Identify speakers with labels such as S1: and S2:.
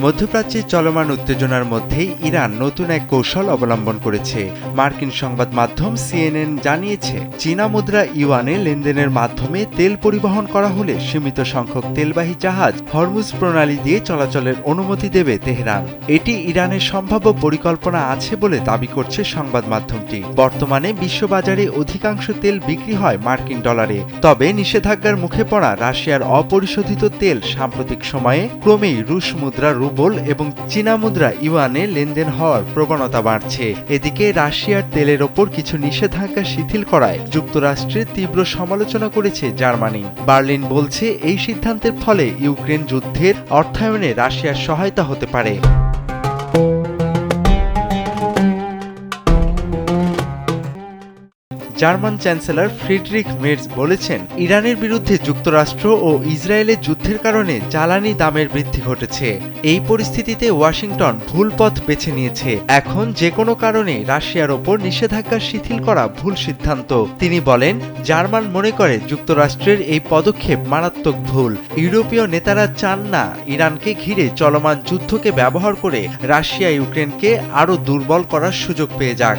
S1: মধ্যপ্রাচ্যে চলমান উত্তেজনার মধ্যেই ইরান নতুন এক কৌশল অবলম্বন করেছে। মার্কিন সংবাদ মাধ্যম সিএনএন জানিয়েছে, চীনা মুদ্রা ইউয়ানে লেনদেনের মাধ্যমে তেল পরিবহন করা হলে সীমিত সংখ্যক তেলবাহী জাহাজ হরমুজ প্রণালী দিয়ে চলাচলের অনুমতি দেবে তেহরান। এটি ইরানের সম্ভাব্য পরিকল্পনা আছে বলে দাবি করছে সংবাদ মাধ্যমটি। বর্তমানে বিশ্ববাজারে অধিকাংশ তেল বিক্রি হয় মার্কিন ডলারে। তবে নিষেধাজ্ঞার মুখে পড়া রাশিয়ার অপরিশোধিত তেল সাম্প্রতিক সময়ে ক্রমেই রুশ মুদ্রা রুবল এবং চীনা মুদ্রা ইউয়ানে লেনদেন হওয়ার প্রবণতা বাড়ছে। এদিকে রাশিয়ার তেলের ওপর কিছু নিষেধাজ্ঞা শিথিল করায় যুক্তরাষ্ট্রের তীব্র সমালোচনা করেছে জার্মানি। বার্লিন বলছে, এই সিদ্ধান্তের ফলে ইউক্রেন যুদ্ধের অর্থায়নে রাশিয়ার সহায়তা হতে পারে। জার্মান চ্যান্সেলর ফ্রিডরিখ মের্জ বলেছেন, ইরানের বিরুদ্ধে যুক্তরাষ্ট্র ও ইসরায়েলের যুদ্ধের কারণে জ্বালানি দামের বৃদ্ধি ঘটেছে। এই পরিস্থিতিতে ওয়াশিংটন ভুল পথ বেছে নিয়েছে। এখন যে কোনো কারণে রাশিয়ার ওপর নিষেধাজ্ঞা শিথিল করা ভুল সিদ্ধান্ত। তিনি বলেন, জার্মান মনে করে যুক্তরাষ্ট্রের এই পদক্ষেপ মারাত্মক ভুল। ইউরোপীয় নেতারা চান না ইরানকে ঘিরে চলমান যুদ্ধকে ব্যবহার করে রাশিয়া ইউক্রেনকে আরও দুর্বল করার সুযোগ পেয়ে যাক।